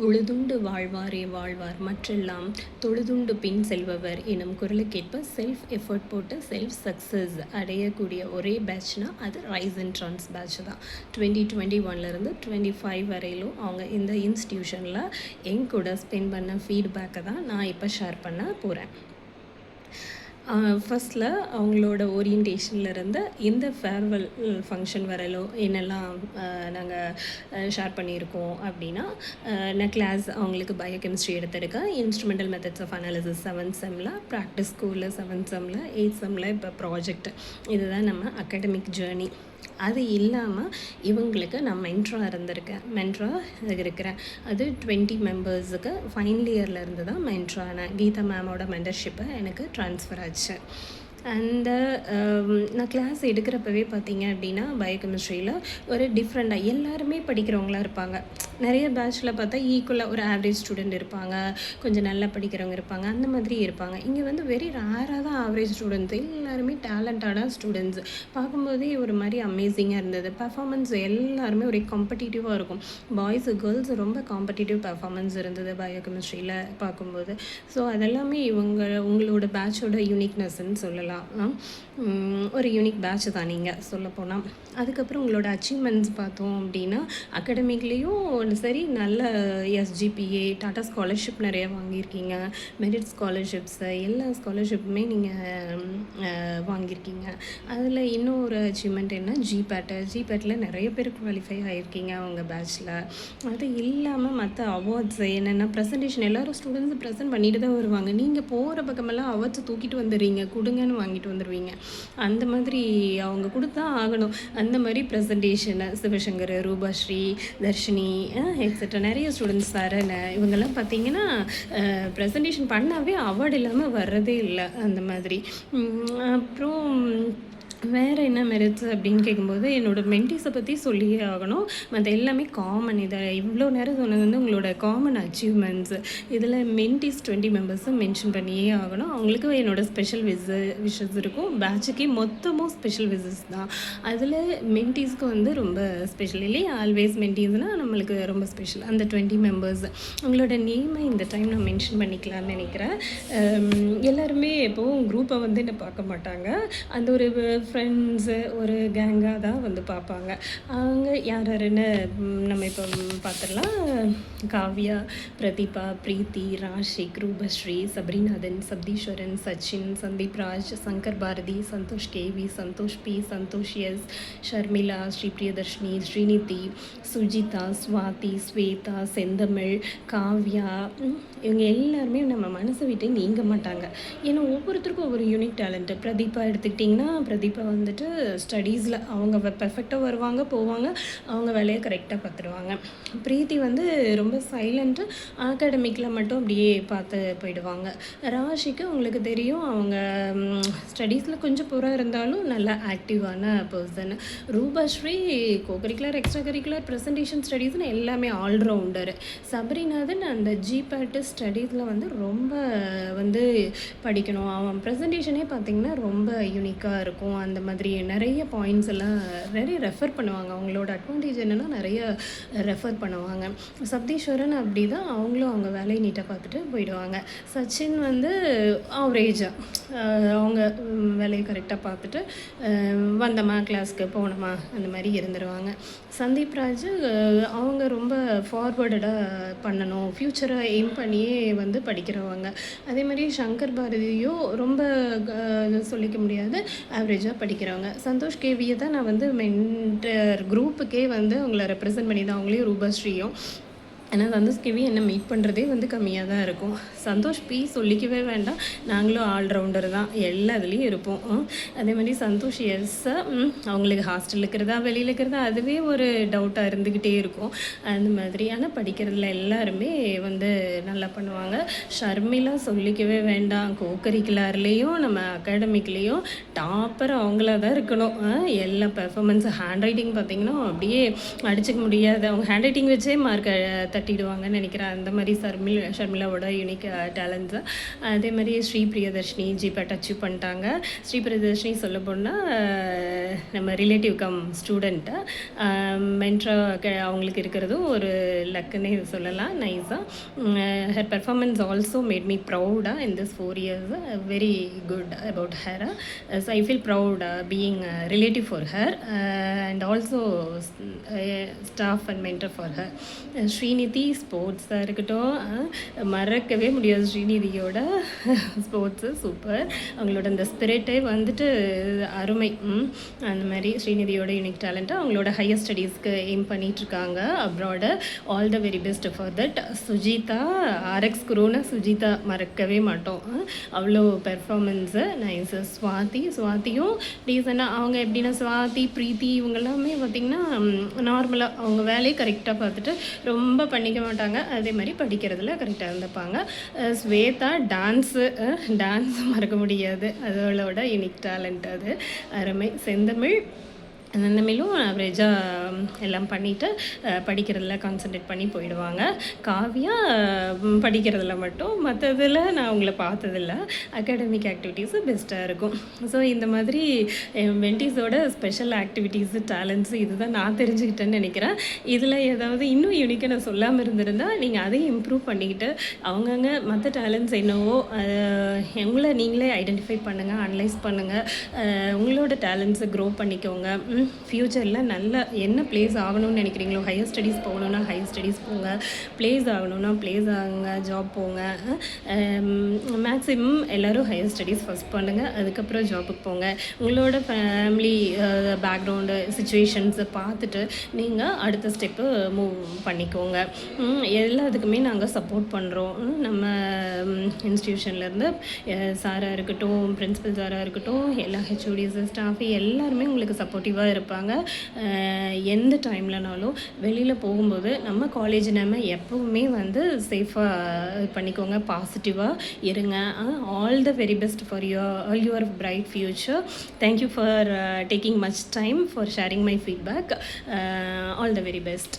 உழுதுண்டு வாழ்வாரே வாழ்வார் மற்றெல்லாம் தொழுதுண்டு பின் செல்பவர் எனும் குரலுக்கேற்ப செல்ஃப் எஃபர்ட் போட்டு செல்ஃப் சக்ஸஸ் அடையக்கூடிய ஒரே பேட்ச்னா அது ரைஸ் அண்ட் ட்ரான்ஸ் பேட்ச் தான். 2021 25 வரையிலும் அவங்க இந்த இன்ஸ்டியூஷனில் என் கூட ஸ்பெண்ட் பண்ண ஃபீட்பேக்கை தான் நான் இப்போ ஷேர் பண்ண போகிறேன். ஃபஸ்ட்டில் அவங்களோட ஓரியன்டேஷன்லேருந்து இந்த ஃபேர்வெல் ஃபங்க்ஷன் வரலும் என்னெல்லாம் நாங்கள் ஷேர் பண்ணியிருக்கோம் அப்படின்னா, நான் கிளாஸ் அவங்களுக்கு பயோகெமிஸ்ட்ரி எடுத்திருக்கேன். Instrumental methods of analysis 7th செம்மில், ப்ராக்டிஸ் ஸ்கூலில் 7th செம்மில், 8th செம்மில் இப்போ ப்ராஜெக்ட். இதுதான் நம்ம அகாடமிக் ஜேர்னி. அது இல்லாமல் இவங்களுக்கு நான் மென்ட்ராக இருக்கிறேன். அது 20 மெம்பர்ஸுக்கு ஃபைனல் இயரில் இருந்து தான் மென்ட்ரானேன். கீதா மேமோட மெண்டர்ஷிப்பை எனக்கு ட்ரான்ஸ்ஃபர் ஆச்சு. அந்த நான் கிளாஸ் எடுக்கிறப்பவே பார்த்தீங்க அப்படின்னா, பயோகெமிஸ்ட்ரியில் ஒரு டிஃப்ரெண்ட்டாக எல்லாருமே படிக்கிறவங்களாக இருப்பாங்க. நிறைய பேட்சில் பார்த்தா ஈக்குவலாக ஒரு ஆவரேஜ் ஸ்டூடெண்ட் இருப்பாங்க, கொஞ்சம் நல்லா படிக்கிறவங்க இருப்பாங்க, அந்த மாதிரி இருப்பாங்க. இங்கே வந்து வெரி ரேராக தான் ஆவரேஜ் ஸ்டூடெண்ட்ஸ், எல்லாருமே டேலண்டடான ஸ்டூடெண்ட்ஸ். பார்க்கும்போதே ஒரு மாதிரி அமேசிங்காக இருந்தது. பர்ஃபார்மன்ஸ் எல்லாருமே ஒரே காம்படிட்டிவாக இருக்கும். பாய்ஸு கேர்ள்ஸ் ரொம்ப காம்படிட்டிவ் பர்ஃபார்மன்ஸ் இருந்தது பயோகெமிஸ்ட்ரியில் பார்க்கும்போது. ஸோ அதெல்லாமே உங்களோட பேட்சோட யூனிக்னஸ்ன்னு சொல்லலாம். ஒரு யூனிக் பேட்ச் தான் நீங்கள் சொல்லப்போனால். அதுக்கப்புறம் உங்களோட அச்சீவ்மெண்ட்ஸ் பார்த்தோம் அப்படின்னா, அகாடமிக்லேயும் சரி நல்ல SGPA, டாட்டா ஸ்காலர்ஷிப் நிறைய வாங்கியிருக்கீங்க, மெரிட் ஸ்காலர்ஷிப்ஸு, எல்லா ஸ்காலர்ஷிப்புமே நீங்கள் வாங்கியிருக்கீங்க. அதில் இன்னும் ஒரு அச்சீவ்மெண்ட் என்ன, ஜிபேட்டில் நிறைய பேர் குவாலிஃபை ஆகியிருக்கீங்க அவங்க பேட்சில். அது இல்லாமல் மற்ற அவார்ட்ஸ் என்னென்னா, ப்ரெசன்டேஷன் எல்லோரும் ஸ்டூடெண்ட்ஸ் ப்ரெசென்ட் பண்ணிட்டு தான் வருவாங்க. நீங்கள் போகிற பக்கமெல்லாம் அவார்ட்ஸை தூக்கிட்டு வந்துடுறீங்க, கொடுங்கன்னு வாங்கிட்டு வந்துடுவீங்க. அந்த மாதிரி அவங்க கொடுத்தா ஆகணும். அந்த மாதிரி ப்ரெசன்டேஷனு சிவசங்கர், ரூபாஸ்ரீ, தர்ஷினி எக்ஸெட்ரா நிறைய ஸ்டூடெண்ட்ஸ் தரேன்னு இவங்கெல்லாம் பார்த்தீங்கன்னா ப்ரெசன்டேஷன் பண்ணாவே அவார்டு இல்லாமல் வர்றதே இல்லை. அந்த மாதிரி அப்புறம் வேறு என்ன மெரிட்ஸ் அப்படின்னு கேட்கும்போது, என்னோடய மென்டீஸை பற்றி சொல்லியே ஆகணும். மற்ற எல்லாமே காமன். இதை இவ்வளோ நேரம் சொன்னது வந்து உங்களோட காமன் அச்சீவ்மெண்ட்ஸு. இதில் மென்டீஸ் 20 மெம்பர்ஸும் மென்ஷன் பண்ணியே ஆகணும். அவங்களுக்கு என்னோடய ஸ்பெஷல் விஷஸ் இருக்கும். பேட்சுக்கே மொத்தமும் ஸ்பெஷல் விசஸ் தான். அதில் மென்டீஸ்க்கு வந்து ரொம்ப ஸ்பெஷல் இல்லையே, ஆல்வேஸ் மென்டீஸ்னால் நம்மளுக்கு ரொம்ப ஸ்பெஷல். அந்த 20 மெம்பர்ஸ் உங்களோட நேமை இந்த டைம் நான் மென்ஷன் பண்ணிக்கலான்னு நினைக்கிறேன். எல்லாருமே எப்போவும் குரூப்பை வந்து என்ன பார்க்க மாட்டாங்க. அந்த ஒரு ஃப்ரெண்ட்ஸு ஒரு கேங்காக தான் வந்து பார்ப்பாங்க. அவங்க யார் யாருன்னு நம்ம இப்போ பார்த்துடலாம். Kavya, Pratheeba, Preethi, Rashik, Rupashree, Sabrinathan, Saptheeswaran, Sachin, Sandeep Raj, Shankar Bharathi, Santhosh K V, Santhosh P, Santhosh S, Sharmila, Sripriyadharshini, Srinidhi, Sujitha, Swathi, Swetha, Senthamizh, Kavya, இவங்க எல்லாருமே நம்ம மனசை விட்டு நீங்க மாட்டாங்க. ஏன்னா ஒவ்வொருத்தருக்கும் ஒவ்வொரு யூனிக் டேலண்ட்டு. பிரதீபா எடுத்துக்கிட்டிங்கன்னா, பிரதீபா வந்துட்டு ஸ்டடீஸில் அவங்க பெர்ஃபெக்டாக வருவாங்க, போவாங்க, அவங்க வேலையை கரெக்டாக பார்த்துடுவாங்க. பிரீத்தி வந்து ரொம்ப சைலண்ட்டு, அகாடமிக்கில் மட்டும் அப்படியே பார்த்து போயிடுவாங்க. ராஷிக்கு உங்களுக்கு தெரியும், அவங்க ஸ்டடீஸில் கொஞ்சம் புறம் இருந்தாலும் நல்லா ஆக்டிவான person. Rupashree cocurricular, extra curricular, presentation ஸ்டடீஸ்னு எல்லாமே ஆல்ரவுண்டர். சபரிநாதன் அந்த ஜிபேட்டு ஸ்டடீஸில் வந்து ரொம்ப வந்து படிக்கணும். அவன் ப்ரெசன்டேஷனே பார்த்திங்கன்னா ரொம்ப யூனிக்காக இருக்கும். அந்த மாதிரி நிறைய பாயிண்ட்ஸ் எல்லாம் நிறைய ரெஃபர் பண்ணுவாங்க. அவங்களோட அட்வான்டேஜ் என்னென்னா நிறைய ரெஃபர் பண்ணுவாங்க. சப்தீஸ்வரன் அப்படி தான், அவங்களும் அவங்க வேலையை நீட்டாக பார்த்துட்டு போயிடுவாங்க. சச்சின் வந்து ஆவரேஜாக அவங்க வேலையை கரெக்டாக பார்த்துட்டு வந்தோமா கிளாஸ்க்கு போனோமா அந்த மாதிரி இருந்துருவாங்க. சந்தீப் ராஜ் அவங்க ரொம்ப ஃபார்வர்டடாக பண்ணணும், ஃப்யூச்சரை எய்ம் பண்ணியே வந்து படிக்கிறவங்க. அதே மாதிரி சங்கர் பாரதியும் ரொம்ப சொல்லிக்க முடியாது, ஆவரேஜாக படிக்கிறவங்க. சந்தோஷ் கேவியை தான் நான் வந்து மென்டர் குரூப்புக்கே வந்து அவங்கள ரெப்ரசன்ட் பண்ணி தான், அவங்களையும் ரூபாஸ்ரீயும். ஏன்னா சந்தோஷ் கேவி என்னை மீட் பண்ணுறதே வந்து கம்மியாக தான் இருக்கும். சந்தோஷ் பி சொல்லிக்கவே வேண்டாம், நாங்களும் ஆல்ரவுண்டர் தான், எல்லா இதுலேயும் இருப்போம். அதே மாதிரி சந்தோஷ் எஸ்ஸை அவங்களுக்கு ஹாஸ்டலில் இருக்கிறதா வெளியில் இருக்கிறதா அதுவே ஒரு டவுட்டாக இருந்துக்கிட்டே இருக்கும். அந்த மாதிரி ஆனால் படிக்கிறதுல எல்லாருமே வந்து நல்லா பண்ணுவாங்க. ஷர்மிளா சொல்லிக்கவே வேண்டாம், கோகரிக்குலர்லேயும் நம்ம அகாடமிக்லேயும் டாப்பர் அவங்களா தான் இருக்கணும். எல்லா பெர்ஃபார்மன்ஸு, ஹேண்ட் ரைட்டிங் பார்த்திங்கன்னா அப்படியே அடிச்சிக்க முடியாது. அவங்க ஹேண்ட் ரைட்டிங் வச்சே மார்க் தட்டிடுவாங்கன்னு நினைக்கிறேன். அந்த மாதிரி ஷர்மிளாவோட யூனிக் டேலண்ட்ஸு. அதே மாதிரி ஸ்ரீ பிரியதர்ஷினி ஜிபேட் அச்சீவ் பண்ணிட்டாங்க. ஸ்ரீ பிரியதர்ஷினி சொல்ல போனால் நம்ம ரிலேட்டிவ் கம் ஸ்டூடெண்ட்டு. மென்ட்ரா அவங்களுக்கு இருக்கிறதும் ஒரு லக்குன்னே சொல்லலாம். நைஸாக her performance also made me proud in this 4 years. Very good about her. So I feel proud being relative for her and also staff and mentor for her. Srinidhi ஸ்போர்ட்ஸாக இருக்கட்டும், மறக்கவே முடியாது ஸ்ரீநிதியோட sports super. அவங்களோட அந்த ஸ்பிரிட்டே வந்துட்டு அருமை. அந்த மாதிரி ஸ்ரீநிதியோட யூனிக் டேலண்ட்டாக அவங்களோட ஹையர் ஸ்டடீஸ்க்கு எய்ம் பண்ணிகிட்ருக்காங்க abroad. All the very best for that. Sujitha RX corona Sujitha மறக்கவே மாட்டோம். அவ்வளோ பெர்ஃபார்மன்ஸு நைஸு. சுவாதியும் ரீசனாக அவங்க எப்படின்னா சுவாதி பிரீத்தி இவங்கெல்லாமே பார்த்திங்கன்னா நார்மலாக அவங்க வேலையை கரெக்டாக பார்த்துட்டு ரொம்ப பண்ணிக்க மாட்டாங்க. அதே மாதிரி படிக்கிறதுல கரெக்டாக இருந்துப்பாங்க. ஸ்வேதா டான்ஸு மறக்க முடியாது, அதோட யூனிக் டேலண்ட் அது அருமை. செந்தமிழும் ஆவரேஜாக எல்லாம் பண்ணிவிட்டு படிக்கிறதுல கான்சன்ட்ரேட் பண்ணி போயிடுவாங்க. காவியா படிக்கிறதுல மட்டும், மற்றதில் நான் அவங்கள பார்த்ததில்ல. அகாடமிக் ஆக்டிவிட்டீஸு பெஸ்ட்டாக இருக்கும். ஸோ இந்த மாதிரி மென்டீஸோட ஸ்பெஷல் ஆக்டிவிட்டீஸு டேலண்ட்ஸு இதுதான் நான் தெரிஞ்சுக்கிட்டேன்னு நினைக்கிறேன். இதில் ஏதாவது இன்னும் யூனிக்காக நான் சொல்லாமல் இருந்திருந்தால் நீங்கள் அதையும் இம்ப்ரூவ் பண்ணிக்கிட்டு அவங்கங்க மற்ற டேலண்ட்ஸ் என்னவோ உங்களை நீங்களே ஐடென்டிஃபை பண்ணுங்கள், அனலைஸ் பண்ணுங்கள், உங்களோட டேலண்ட்ஸை க்ரோ பண்ணிக்கோங்க. ஃப்யூச்சரில் நல்ல என்ன ப்ளேஸ் ஆகணும்னு நினைக்கிறீங்களோ, ஹையர் ஸ்டடீஸ் போகணுன்னா ஹையர் ஸ்டடீஸ் போங்க, ப்ளேஸ் ஆகணுன்னா ப்ளேஸ் ஆகுங்க, ஜாப் போங்க. மேக்ஸிமம் எல்லோரும் ஹையர் ஸ்டடீஸ் ஃபஸ்ட் பண்ணுங்கள், அதுக்கப்புறம் ஜாபுக்கு போங்க. உங்களோட ஃபேமிலி பேக்ரவுண்டு சிச்சுவேஷன்ஸை பார்த்துட்டு நீங்கள் அடுத்த ஸ்டெப்பு மூவ் பண்ணிக்கோங்க. எல்லாத்துக்குமே நாங்கள் சப்போர்ட் பண்ணுறோம். நம்ம இன்ஸ்டியூஷன்லேருந்து சாராக இருக்கட்டும், பிரின்சிபல் சாராக இருக்கட்டும், எல்லா ஹெச்ஓடிஸ் ஸ்டாஃபு எல்லாருமே உங்களுக்கு சப்போர்ட்டிவாக இருப்பாங்க. எந்த டைம்லனாலும் வெளியில் போகும்போது நம்ம காலேஜ் நம்ம எப்பவுமே வந்து சேஃபாக பண்ணிக்கோங்க, பாசிட்டிவாக இருங்க. All the very best for your bright future. Thank you for taking much time for sharing my feedback. All the very best.